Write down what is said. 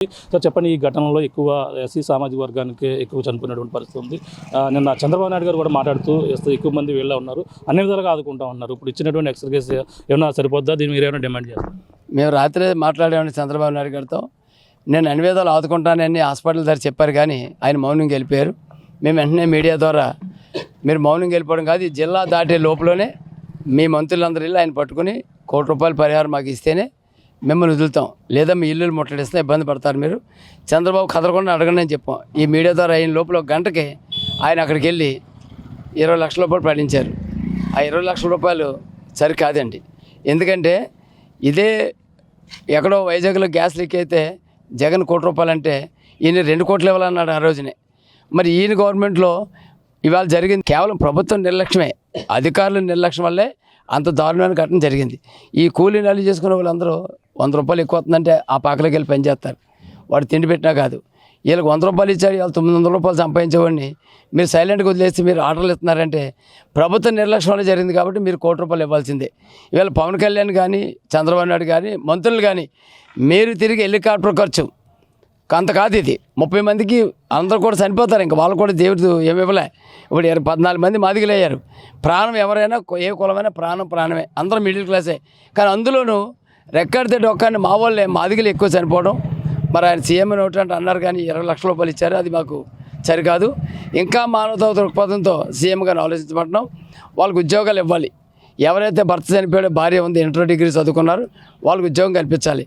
So చెప్పండి, ఈ ఘటనలో ఎక్కువ ఎస్సీ సామాజిక వర్గానికి ఎక్కువ చనిపోయినటువంటి పరిస్థితి ఉంది. నిన్న చంద్రబాబు నాయుడు గారు కూడా మాట్లాడుతూ ఎక్కువ మంది వీళ్ళ ఉన్నారు, అన్ని విధాలుగా ఆదుకుంటా ఉన్నారు. ఇప్పుడు ఇచ్చినటువంటి ఎక్స్ట్రా కేసు ఏమైనా సరిపోద్దా? దీన్ని మీరు ఏమైనా డిమాండ్ చేస్తారు? మేము రాత్రి మాట్లాడామని చంద్రబాబు నాయుడు గారితో, నేను అన్ని విధాలు ఆదుకుంటానని హాస్పిటల్ దగ్గర చెప్పారు, కానీ ఆయన మౌనంగా వెళ్ళిపోయారు. మేము వెంటనే మీడియా ద్వారా మీరు మౌనంగా వెళ్ళిపోవడం కాదు, ఈ జిల్లా దాటే లోపలనే మీ మంత్రులందరూ వెళ్ళి ఆయన పట్టుకుని ₹1 పరిహారం మాకు ఇస్తేనే మిమ్మల్ని వదులుతాం, లేదా మీ ఇల్లులు ముట్టడిస్తే ఇబ్బంది పడతారు మీరు. చంద్రబాబు కదలకుండా అడగండి అని చెప్పాం. ఈ మీడియా ద్వారా అయిన లోపల ఒక గంటకి ఆయన అక్కడికి వెళ్ళి ₹20 లక్షల ప్రకటించారు. ఆ ₹20 లక్షల సరికాదండి. ఎందుకంటే ఇదే ఎక్కడో వైజాగ్లో గ్యాస్ లీక్ అయితే జగన్ ₹1 అంటే ఈయన 2 కోట్లు ఇవ్వాలన్నాడు ఆ రోజునే. మరి ఈయన గవర్నమెంట్లో ఇవాళ జరిగింది కేవలం ప్రభుత్వం నిర్లక్ష్యమే, అధికారుల నిర్లక్ష్యం వల్లే అంత దారుణమైన ఘటన జరిగింది. ఈ కూలీ నాలి చేసుకునే వాళ్ళందరూ ₹100 ఎక్కువ వస్తుందంటే ఆ పాకలోకి వెళ్ళి పనిచేస్తారు, వాడు తిండి పెట్టినా కాదు. వీళ్ళకి ₹100 ఇచ్చాడు, వీళ్ళు ₹900 సంపాదించేవాడిని మీరు సైలెంట్గా వదిలేసి మీరు ఆర్డర్లు ఇస్తున్నారంటే ప్రభుత్వం నిర్లక్ష్యం వల్ల జరిగింది. కాబట్టి మీరు ₹1 ఇవ్వాల్సిందే. ఇవాళ పవన్ కళ్యాణ్ కానీ చంద్రబాబు నాయుడు కానీ మంత్రులు కానీ మీరు తిరిగి హెలికాప్టర్ ఖర్చు అంత కాదు. ఇది 30 మందికి అందరూ కూడా చనిపోతారు, ఇంకా వాళ్ళు కూడా దేవుడు ఏమి ఇవ్వలే. ఇప్పుడు 14 మంది మాదిగలు అయ్యారు. ప్రాణం ఎవరైనా ఏ కులమైనా ప్రాణమే, అందరూ మిడిల్ క్లాసే. కానీ అందులోనూ రెక్కడితే డొక్కాన్ని మా వాళ్ళే మాదిగలు ఎక్కువ చనిపోవడం. మరి ఆయన సీఎం ఒకటి అన్నారు, కానీ ₹20 లక్షల ఇచ్చారు, అది మాకు సరికాదు. ఇంకా మానవతా దృక్పథంతో సీఎం గారిని ఆలోచించబడుతున్నాం. వాళ్ళకి ఉద్యోగాలు ఇవ్వాలి. ఎవరైతే భర్త చనిపోయాడో భార్య ఉంది, ఇంటర్ డిగ్రీ చదువుకున్నారు, వాళ్ళకి ఉద్యోగం కల్పించాలి.